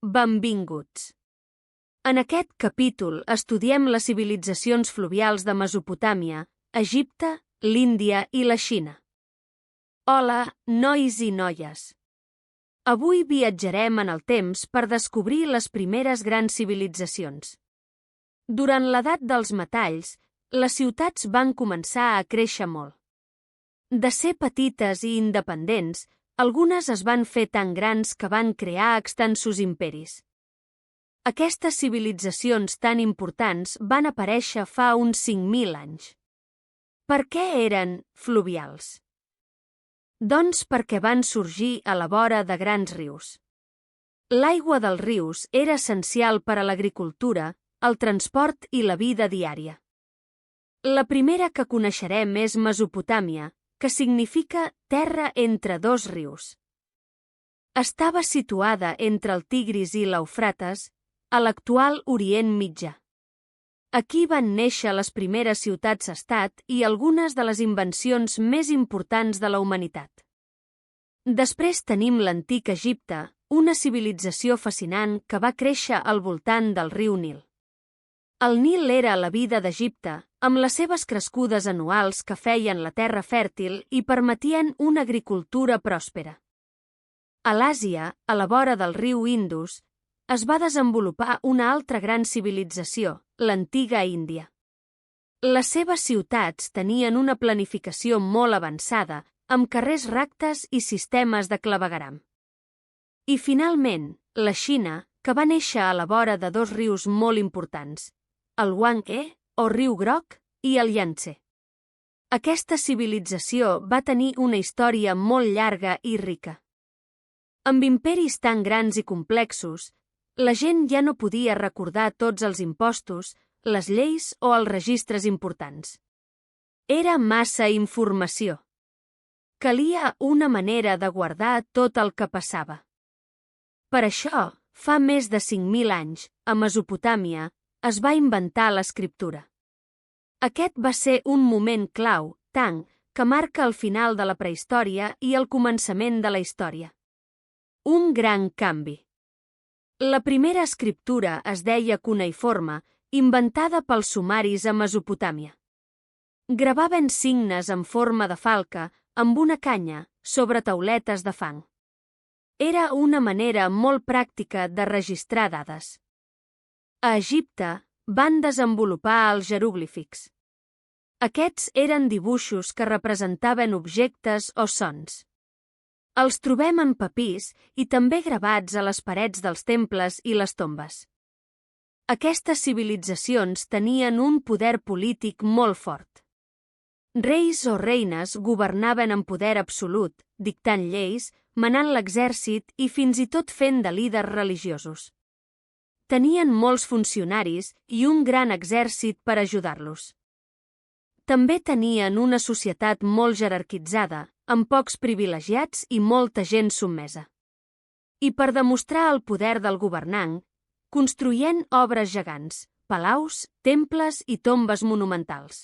Benvinguts. En aquest capítol estudiem les civilitzacions fluvials de Mesopotàmia, Egipte, l'Índia i la Xina. Hola, nois i noies. Avui viatjarem en el temps per descobrir les primeres grans civilitzacions. Durant l'edat dels metalls, les ciutats van començar a créixer molt. De ser petites i independents, algunes es van fer tan grans que van crear extensos imperis. Aquestes civilitzacions tan importants van aparèixer fa uns 5.000 anys. Per què eren fluvials? Doncs perquè van sorgir a la vora de grans rius. L'aigua dels rius era essencial per a l'agricultura, el transport i la vida diària. La primera que coneixerem és Mesopotàmia, que significa terra entre dos rius. Estava situada entre el Tigris i l'Eufrates, a l'actual Orient Mitjà. Aquí van néixer les primeres ciutats-estat i algunes de les invencions més importants de la humanitat. Després tenim l'antic Egipte, una civilització fascinant que va créixer al voltant del riu Nil. El Nil era la vida d'Egipte, amb les seves crescudes anuals que feien la terra fèrtil i permetien una agricultura pròspera. A l'Àsia, a la vora del riu Indus, es va desenvolupar una altra gran civilització, l'antiga Índia. Les seves ciutats tenien una planificació molt avançada, amb carrers rectes i sistemes de clavegueram. I finalment, la Xina, que va néixer a la vora de dos rius molt importants, el Huanghe, o riu Groc, i el Yangtze. Aquesta civilització va tenir una història molt llarga i rica. Amb imperis tan grans i complexos, la gent ja no podia recordar tots els impostos, les lleis o els registres importants. Era massa informació. Calia una manera de guardar tot el que passava. Per això, fa més de 5.000 anys, a Mesopotàmia, es va inventar l'escriptura. Aquest va ser un moment clau, tant, que marca el final de la prehistòria i el començament de la història. Un gran canvi. La primera escriptura es deia cuneïforme, inventada pels sumaris a Mesopotàmia. Gravaven signes en forma de falca, amb una canya, sobre tauletes de fang. Era una manera molt pràctica de registrar dades. A Egipte van desenvolupar els jeroglífics. Aquests eren dibuixos que representaven objectes o sons. Els trobem en papirs i també gravats a les parets dels temples i les tombes. Aquestes civilitzacions tenien un poder polític molt fort. Reis o reines governaven en poder absolut, dictant lleis, manant l'exèrcit i fins i tot fent de líders religiosos. Tenien molts funcionaris i un gran exèrcit per ajudar-los. També tenien una societat molt jerarquitzada, amb pocs privilegiats i molta gent sotmesa. I per demostrar el poder del governant, construïen obres gegants, palaus, temples i tombes monumentals.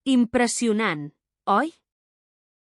Impressionant, oi?